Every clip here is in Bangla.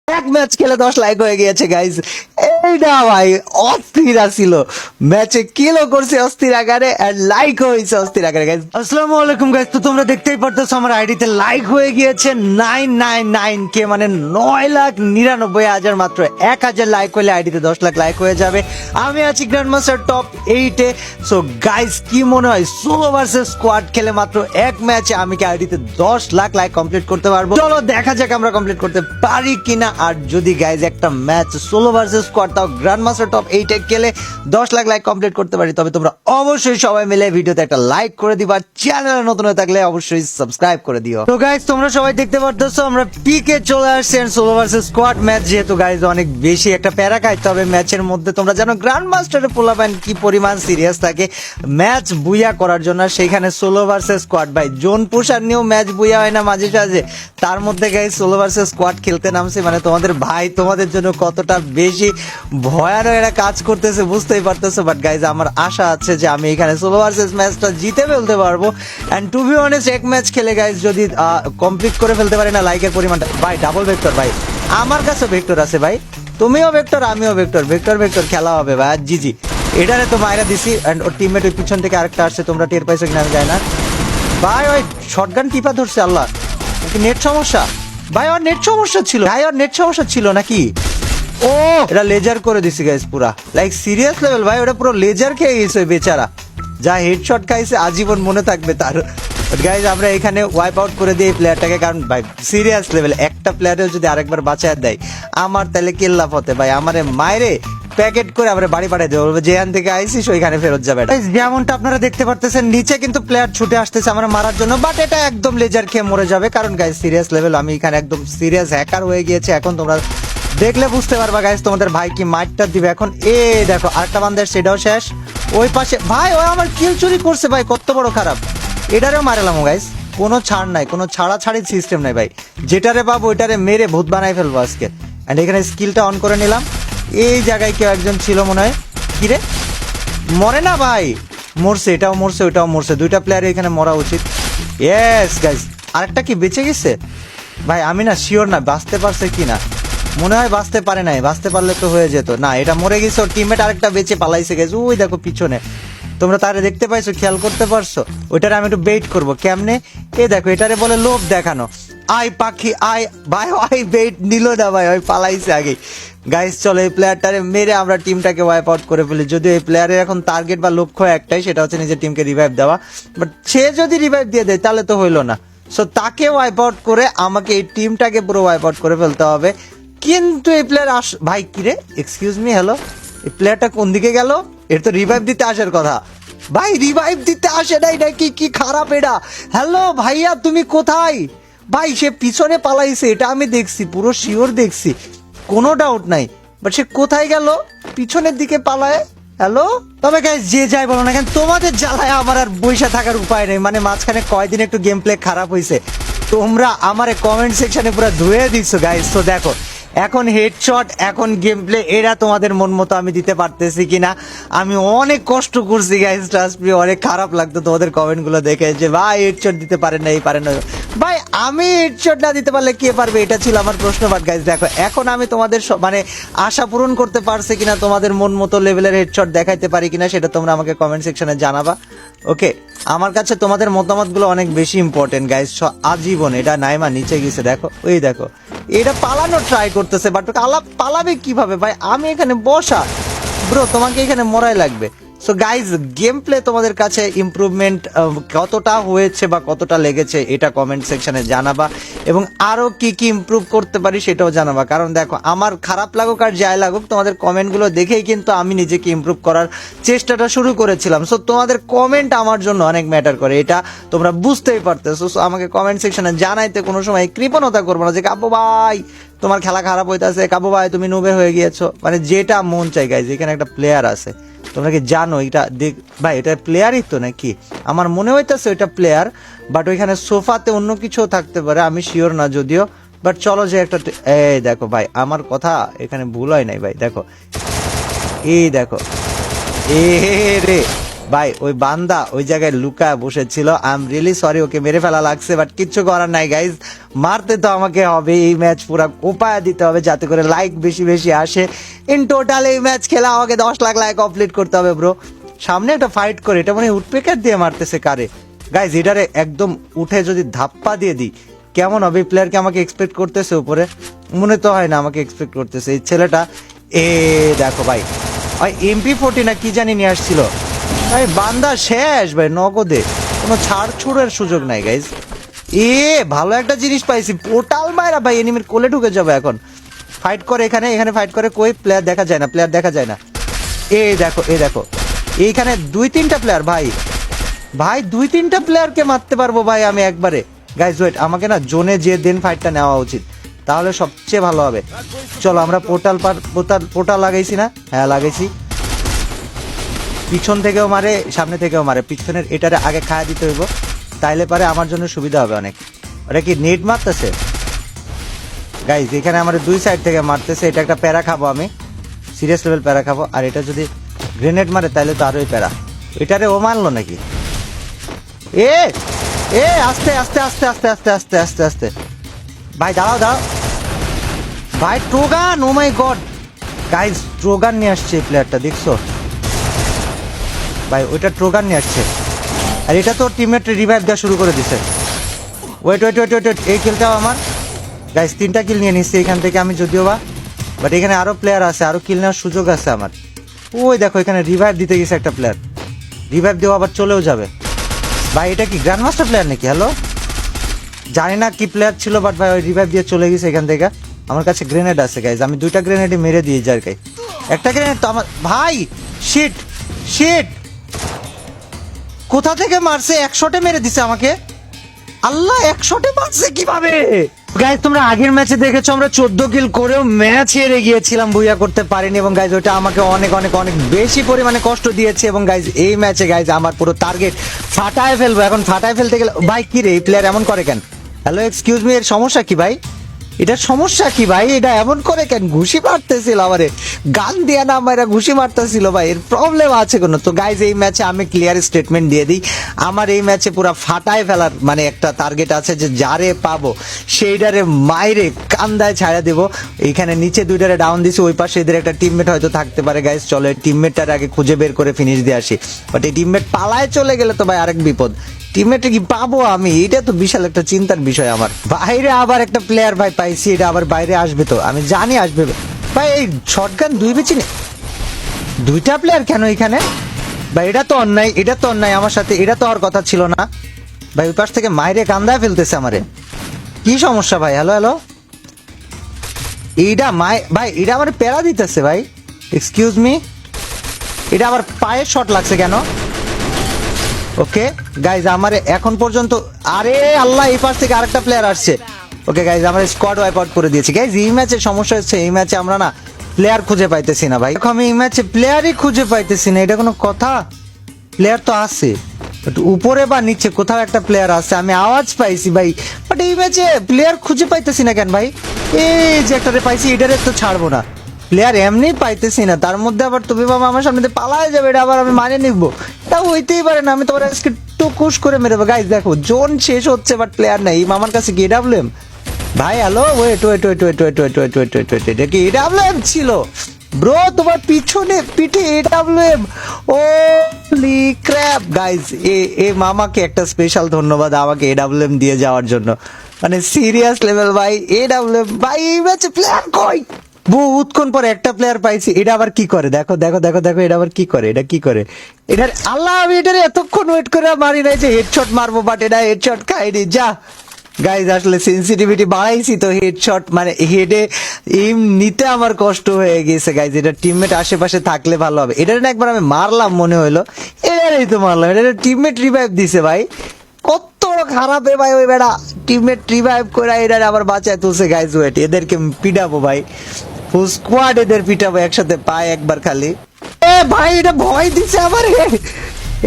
এক ম্যাচ খেলে 10 লাইক হয়ে গিয়েছে গাইজ। এইটা ভাই অস্থির ছিল, ম্যাচে কিলও করছে অস্থির আকারে আর লাইক হয়েছে অস্থির আকারে গাইজ। আসসালামু আলাইকুম গাইজ, তো তোমরা দেখতেই পারতেছো আমার আইডিতে লাইক হয়ে গিয়েছে 999K, মানে 9,99,000। মাত্র 1000 লাইক হলে আইডিতে 10 লাখ লাইক হয়ে যাবে। আমি আছি গ্র্যান্ড মাস্টার টপ 8-এ। সো গাইজ কি মনে হয় সোলো ভার্সেস স্কোয়াড খেলে মাত্র এক ম্যাচে আমি কি আইডিতে 10 লাখ লাইক কমপ্লিট করতে পারবো? চলো দেখা যাক আমরা কমপ্লিট করতে পারি কিনা। আর যদি গাইজ একটা ম্যাচ সোলো ভার্সেস স্কোয়াড তাও গ্র্যান্ড মাস্টার টপ 8-এ খেলে 10 লাখ লাইক কমপ্লিট করতে পারি, তবে তোমরা অবশ্যই সবাই মিলে ভিডিওতে একটা লাইক করে দিবা। চ্যানেলে নতুন হয়ে থাকলে অবশ্যই সাবস্ক্রাইব করে দিও। তো গাইজ তোমরা সবাই দেখতে পারতেছো আমরা পিকে চলে আসছি সোলো ভার্সেস স্কোয়াড ম্যাচ। যেহেতু গাইজ অনেক বেশি একটা প্যারা খাই, তবে ম্যাচের মধ্যে তোমরা জানো গ্র্যান্ড মাস্টারের পোলাপাইন কি পরিমাণ সিরিয়াস থাকে ম্যাচ বুইয়া করার জন্য। সেইখানে সোলো ভার্সেস স্কোয়াড ভাই জোন পুষার নিয়েও ম্যাচ বুইয়া হয় না মাঝে সাঝে, তার মধ্যে গাইজ সোলো ভার্সেস স্কোয়াড খেলতে নামছে, মানে তোমাদের ভাই তোমাদের জন্য কতটা বেশি ভয়ানক একটা কাজ করতেছে বুঝতেই পারতেছো। বাট গাইজ আমার আশা আছে যে আমি এখানে সোলো ভার্সেস ম্যাচটা জিতে ফেলতে পারবো। অ্যান্ড টু বি অনেস্ট এক ম্যাচ খেলে গাইজ যদি কমপ্লিট করে ফেলতে পারি না লাইকের পরিমাণটা, ভাই ডাবল ভেক্টর ভাই, আমার কাছে ভেক্টর আছে ভাই, তুমিও ভেক্টর আমিও ভেক্টর, ভেক্টর ভেক্টর খেলা হবে ভাই। জিজি এটারে তো মাইরা দিছি। অ্যান্ড ওর টিমমেট ওই পিছন থেকে আরেকটা আসছে, তোমরা টের পাইছো কিনা আমি জানি না ভাই। ওই শটগান টিপা ধরছে আল্লাহ, নেট সমস্যা ভাই, ওর নেট সমস্যা ছিল ভাই, ওর নেট সমস্যা ছিল নাকি? ও এটা লেজার করে দিছি গাইস পুরা, লাইক সিরিয়াস লেভেল ভাই, ওটা পুরো লেজার খেয়ে গেছে বেচারা, যা হেডশট খাইছে আজীবন মনে থাকবে তার। গাইজ আমরা এখানে ওয়াইপ আউট করে দিই এই প্লেয়ারটাকে, কারণ ভাই সিরিয়াস লেভেল একটা প্লেয়ারেও যদি আরেকবার বাঁচায় দেয় আমার তাহলে কেল্লাফ হতে ভাই, আমারে মাইরে প্যাকেট করে আমরা বাড়ি পাঠিয়ে দেবো, যেখান থেকে আইসিস ওইখানে ফেরত যাবে। যেমনটা আপনারা দেখতে পারতেছেন নিচে কিন্তু প্লেয়ার ছুটে আসতেছে আমরা মারার জন্য, বাট এটা একদম লেজার খেয়ে মরে যাবে, কারণ গাইজ সিরিয়াস লেভেল আমি এখানে একদম সিরিয়াস হ্যাকার হয়ে গিয়েছে। এখন তোমরা দেখলে বুঝতে পারবা গাইজ তোমাদের ভাই কি মাইটটা দিবে এখন। এ দেখো আরেকটা বান্দার সেটাও শেষ, ওই পাশে ভাই ও আমার কিল চুরি করছে ভাই, কত বড় খারাপ। এটারেও মারলাম গাইজ, কোনো ছাড় নাই, কোনো ছাড়াছাড়ির সিস্টেম নাই ভাই, যেটারে পাবো ওইটারে মেরে ভূত বানাই ফেলবো আজকে। অ্যান্ড এখানে স্কিলটা অন করে নিলাম। এই জায়গায় কেউ একজন ছিল মনে হয়, কিরে মরে না ভাই, মরছে, এটাও মরছে ওইটাও মরছে, দুইটা প্লেয়ার এখানে মরা উচিত। ইয়েস গাইজ আরেকটা কি বেঁচে গেছে ভাই, আমি না শিওর না বাঁচতে পারছে কি না, মনে হয় বাঁচতে পারে নাই, বাঁচতে পারলে তো হয়ে যেত না, এটা মরে গেছে। ওর টিমমেট আরেকটা বেঁচে পালাইছে গেছে, ওই দেখো পিছনে, তোমরা তারে দেখতে পাইছো, খেয়াল করতে পারছো? ওইটারে আমি একটু বেইট করবো কেমনে, এ দেখো এটারে বলে লোভ দেখানো, আই পাখি আয় ভাই, ওই বেইট নিল না ভাই, ওই পালাইছে আগে। গাইস চলো এই প্লেয়ারটারে মেরে আমরা টিমটাকে ওয়াইপ আউট করে ফেলি। যদিও এই প্লেয়ারের এখন টার্গেট বা লক্ষ্য একটাই, সেটা হচ্ছে নিজের টিমকে রিভাইভ দেওয়া, বাট সে যদি রিভাইভ দিয়ে দেয় তাহলে তো হইলো না। সো তাকে ওয়াইপ আউট করে আমাকে এই টিমটাকে পুরো ওয়াইপ আউট করে ফেলতে হবে। কিন্তু এই প্লেয়ার ভাই কিরে এক্সকিউজ মি হ্যালো, এই প্লেয়ারটা কোন দিকে গেল? এর তো রিভাইভ দিতে আসার কথা ভাই, রিভাইভ দিতে আসে নাই নাকি? কি খারাপ এটা। হ্যালো ভাইয়া তুমি কোথায় ভাই? সে পিছনে পালাইছে, এটা আমি দেখছি, পুরো শিওর দেখছি, কোনো ডাউট নাই, বাট সে কোথায় গেল? পিছনের দিকে পালায়। হ্যালো তবে গাইস যে যাই বলো না কেন তোমাদের জ্বালায় আমার আর বইসা থাকার উপায় নেই, মানে মাঝখানে কয়দিন একটু গেম প্লে খারাপ হয়েছে, তোমরা আমারে কমেন্ট সেকশনে পুরো ধুয়ে দিচ্ছ গাইস। তো দেখো এখন হেডশট এখন গেম প্লে এরা তোমাদের মন মতো আমি দিতে পারতেছি কিনা, আমি অনেক কষ্ট করছি গাইস, ট্রাস্ট মি, অনেক খারাপ লাগতো তোমাদের কমেন্টগুলো দেখে যে ভাই হেডশট দিতে পারেন না, এই পারেন না ভাই, আমি হেডশট না দিতে পারলে কে পারবে, এটা ছিল আমার প্রশ্ন। বাট গাইস দেখো এখন আমি তোমাদের মানে আশা পূরণ করতে পারছি কিনা, তোমাদের মন মতো লেভেলের হেডশট দেখাইতে পারি কিনা সেটা তোমরা আমাকে কমেন্ট সেকশনে জানাবা। ওকে আমার কাছে তোমাদের মতামতগুলো অনেক বেশি ইম্পর্টেন্ট গাইস আজীবন। এটা নাইমা নিচে গেছে দেখো, ওই দেখো এটা পালানোর ট্রাই করতেছে, বাট পালাবে কিভাবে ভাই, আমি এখানে বসা ব্রো, তোমাকে এখানে মরাই লাগবে। সো গাইজ গেম প্লে তোমাদের কাছে ইমপ্রুভমেন্ট কতটা হয়েছে বা কতটা লেগেছে এটা কমেন্ট সেকশনে জানাবা, এবং আরো কি কি ইমপ্রুভ করতে পারি সেটাও জানাবা, কারণ দেখো আমার খারাপ লাগুক আর যাই লাগুক তোমাদের কমেন্টগুলো দেখেই কিন্তু আমি নিজেকে ইমপ্রুভ করার চেষ্টাটা শুরু করেছিলাম। সো তোমাদের কমেন্ট আমার জন্য অনেক ম্যাটার করে, এটা তোমরা বুঝতেই পারতেছো। সো আমাকে কমেন্ট সেকশনে জানাইতে কোনো সময় কৃপণতা করবো না যে কাব্য ভাই তোমার খেলা খারাপ হইতেছে, কাব্য ভাই তুমি নুবে হয়ে গিয়েছো, মানে যেটা মন চাই গাইজ। এখানে একটা প্লেয়ার আছে তোমরা কি জানো এটা দেখ ভাই, এটা প্লেয়ারই তো নাকি, আমার মনে হইতেছে এটা প্লেয়ার, বাট ওইখানে সোফাতে অন্য কিছু থাকতে পারে, আমি শিওর না যদিও, বাট চলো যে একটা এই দেখো ভাই আমার কথা এখানে ভুল হয় নাই ভাই, দেখো এই দেখো এ রে ভাই ওই বান্দা ওই জায়গায় লুকায় বসেছিল। আই এম রিয়েলি সরি, ওকে মেরে ফেলা লাগছে, বাট কিচ্ছু করার নাই গাইজ, মারতে তো আমাকে হবে। এই ম্যাচ পুরো কোপায় দিতে হবে যাতে করে লাইক বেশি বেশি আসে। ইন টোটাল এই ম্যাচ খেলা আমাকে 10 লাখ লাইক কমপ্লিট করতে হবে ব্রো। সামনে একটা ফাইট করে, এটা মানে উডপেকার দিয়ে মারতেছে কারে গাইজ, এটারে একদম উঠে যদি ধাপ্পা দিয়ে দিই কেমন হবে? এই প্লেয়ারকে আমাকে এক্সপেক্ট করতেছে উপরে, মনে তো হয় না আমাকে এক্সপেক্ট করতেছে এই ছেলেটা। এ দেখো ভাই, ভাই MP40 না কি জানি নিয়ে আসছিল ভাই, বান্দা শেষ ভাই, নগদে কোনো ছাড় ছুড়ের সুযোগ নাই গাইজ। ভালো একটা জিনিস পাইছি, পোর্টাল মায়েরা ভাই, এনিমির কোলে ঢুকে যাবে এখন। ফাইট করে এখানে, এখানে ফাইট করে, কই প্লেয়ার দেখা যায় না, প্লেয়ার দেখা যায় না। দেখো দেখো, এইখানে 2-3টা প্লেয়ার ভাই, ভাই 2-3টা প্লেয়ারকে মারতে পারবো ভাই আমি একবারে। গাইজ ওয়েট, আমাকে না জোনে যে দেন ফাইটটা নেওয়া উচিত, তাহলে সবচেয়ে ভালো হবে। চলো আমরা পোর্টাল লাগাইছি না? হ্যাঁ লাগাইছি। পিছন থেকেও মারে, সামনে থেকেও মারে, পিছনের এটারে আগে খায়া দিতে হইব, তাইলে পারে আমার জন্য সুবিধা হবে অনেক। ওটা কি নেট মারতেছে গাইজ? এখানে আমার 2 সাইড থেকে মারতেছে, এটা একটা প্যারা খাবো আমি, সিরিয়াস লেভেল প্যারা খাবো। আর এটা যদি গ্রেনেড মারে তাহলে তো আরোই প্যারা। এটারে ও মারলো নাকি? আস্তে আস্তে আস্তে আস্তে আস্তে আস্তে আস্তে আস্তে ভাই, দাঁড়াও দাঁড়াও ভাই, ট্রোগান, ও মাই গড গাইজ, ট্রোগান নিয়ে আসছে এই প্লেয়ারটা, দেখছো ভাই? ওইটা ট্রোগান নিয়ে আসছে, আর এটা তো টিমমেট রিভাইভ দেওয়া শুরু করে দিছে। ওয়েট ওয়েট ওয়েট ওয়েট, এই কিলটাও আমার গাইজ, 3টা কিল নিয়ে নিচ্ছি এখান থেকে আমি যদিও বা, বাট এখানে আরো প্লেয়ার আছে, আরো কিল নেওয়ার সুযোগ আছে আমার। ওই দেখো এখানে রিভাইভ দিতে গেছে একটা প্লেয়ার, রিভাইভ দেওয়া আবার চলেও যাবে ভাই। এটা কি গ্র্যান্ড মাস্টার প্লেয়ার নাকি? হ্যালো, জানি না কি প্লেয়ার ছিল, বাট ভাই ওই রিভাইভ দিয়ে চলে গেছে এখান থেকে। আমার কাছে গ্রেনেড আছে গাইজ, আমি 2টা গ্রেনেডই মেরে দিয়ে যার গাই। একটা গ্রেনেড তো আমার ভাই, শিট শিট, কোথা থেকে মারছে? 1 শটে মেরে দিছে আমাকে, আল্লাহ 1 শটে মারছে কিভাবে? গাইজ তোমরা আগের ম্যাচে দেখেছো আমরা 14 কিল করেও ম্যাচ হেরে গিয়েছিলাম, বুইয়া করতে পারিনি, এবং গাইজ ওটা আমাকে অনেক অনেক অনেক বেশি পরিমাণে কষ্ট দিয়েছে। এবং গাইজ এই ম্যাচে গাইজ আমার পুরো টার্গেট ফাটায় ফেলবো। এখন ফাটায় ফেলতে গেলে ভাই কি রে, এই প্লেয়ার এমন করে কেন? হ্যালো এক্সকিউজ মি, এর সমস্যা কি ভাই? এটার সমস্যা কি ভাই? এটা এমন করে কেন? ঘুষি মারতেছিল আমারে, গান দিয়ে না আমার ঘুষি মারতেছিল ভাই, এর প্রবলেম আছে কোনো? তো গাইজ এই ম্যাচে আমি ক্লিয়ার স্টেটমেন্ট দিয়ে দিই, আমার এই ম্যাচে পুরো ফাটায় ফেলার মানে একটা টার্গেট আছে, যে যারে পাবো সেইটারে মাইরে কান্দায় ছাড়া দেবো। এইখানে নিচে 2টারে ডাউন দিছি, ওই পাশে এদের একটা টিমমেট হয়তো থাকতে পারে গাইজ, চলো এই টিমমেটটার আগে খুঁজে বের করে ফিনিশ দিয়ে আসি। বাট এই টিমমেট পালায় চলে গেলে তো ভাই আরেক বিপদ, টিমমেটে কি পাবো আমি? এটা তো বিশাল একটা চিন্তার বিষয় আমার। বাইরে আবার একটা প্লেয়ার ভাই পাইছি, এটা আবার বাইরে আসবে, তো আমি জানি আসবে ভাই। এই শটগান 2 বেচি নে, 2টা প্লেয়ার কেন এখানে ভাই? এটা তো অন্যায়, এটা তো অন্যায় আমার সাথে, এটা তো আর কথা ছিল না ভাই। ওই পাশ থেকে মাইরে কান্দায় ফেলতেছে আমারে, কি সমস্যা ভাই? হ্যালো হ্যালো, এইটা ভাই, এটা আমার প্যারা দিতেছে ভাই, এক্সকিউজ মি, এটা আবার পায়ের শট লাগছে কেন? ওকে গাইজ আমার এখন পর্যন্ত, আরে আল্লাহ, এই পাশ থেকে আরেকটা প্লেয়ার আসছে। ওকে গাইজ আমার স্কোয়াড ওয়াইপ আউট করে দিয়েছি গাইজ। এই ম্যাচে সমস্যা হচ্ছে, এই ম্যাচে আমরা না প্লেয়ার খুঁজে পাইতেছি না ভাই, আমি এই ম্যাচে প্লেয়ারই খুঁজে পাইতেছি না। এটা কোনো কথা? প্লেয়ার তো আছে, বাট উপরে বা নিচে কোথাও একটা প্লেয়ার আছে, আমি আওয়াজ পাইছি ভাই, বাট এই ম্যাচে প্লেয়ার খুঁজে পাইতেছি না কেন ভাই? এই যে একটারে পাইছি, এটারে তো ছাড়বো না, প্লেয়ার এমনি পাইতেছি না, তার মধ্যে আবার তুমি বাবা আমার সামনে দিয়ে পালায় যাবে, এটা আবার আমি মানে নিবো? তা হইতেই পারে না, আমি তোমার আজকে টুকুস করে মেরে দেবো গাইজ। দেখো জোন শেষ হচ্ছে, বাট প্লেয়ার নাই। এই মামার কাছে কি এডাব্লিউএম ভাই? Hello wait wait wait wait wait wait wait wait wait wait, এটা কি এডাব্লিউএম ছিল ব্রো? তোমার পিছনে পিঠে এডাব্লিউএম, ও ক্র্যাপ গাইজ। এ মামাকে একটা স্পেশাল ধন্যবাদ আমাকে এডাব্লিউএম দিয়ে যাওয়ার জন্য, মানে সিরিয়াস লেভেল ভাই। এডাব্লিউএম ভাই, এই ম্যাচে প্লেয়ার কই? বহুতক্ষণ পর একটা প্লেয়ার পাইছি, এটা আবার কি করে? দেখো দেখো দেখো দেখো, এটা আবার কি করে? এটা কি করে? এটার আল্লাহ, আমি এটার এতক্ষণ ওয়েট করে মারি নাই যে হেডশট মারবো, বাট এটা হেডশট খাইনি। যা গাইজ, আসলে সেন্সিটিভিটি বাড়াইছি তো, হেডশট মানে হেডে এম নিতে আমার কষ্ট হয়ে গেছে গাইজ। এটা টিমমেট আশেপাশে থাকলে ভালো হবে। এটা না একবার আমি মারলাম মনে হইলো, এটারই তো মারলাম, এটা টিমমেট রিভাইভ দিছে ভাই। কত খারাপ ভাই ওই বেড়া, টিমমেট রিভাইভ করে এরা আবার বাঁচায় তুলছে গাইজ। ওয়েট, এদেরকে পিটাবো ভাই, ফুল স্কোয়াড এদের পিটাবো একসাথে, পায় একবার খালি। এ ভাই, এটা ভয় দিছে আমারে,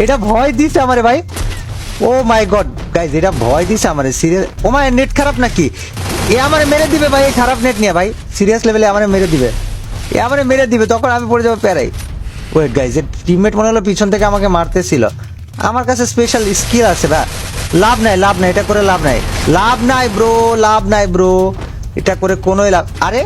এটা ভয় দিছে আমারে ভাই। ও মাই গড গাইজ, এটা ভয় দিছে আমারে সিরিয়াস। ও মাই, নেট খারাপ নাকি? এ আমারে মেরে দিবে ভাই, খারাপ নেট নিয়ে ভাই, সিরিয়াস লেভেলে আমারে মেরে দিবে, এ আমারে মেরে দিবে, তখন আমি পড়ে যাবো প্যারাই। ওয়েট গাইজ, এর টিমমেট মনে হলো পিছন থেকে আমাকে মারতেছিল। আমার কাছে স্পেশাল স্কিল আছে না, লাভ নাই, এটা করে লাভ নাই ব্রো, এটা করে কোনোই লাভ। আরে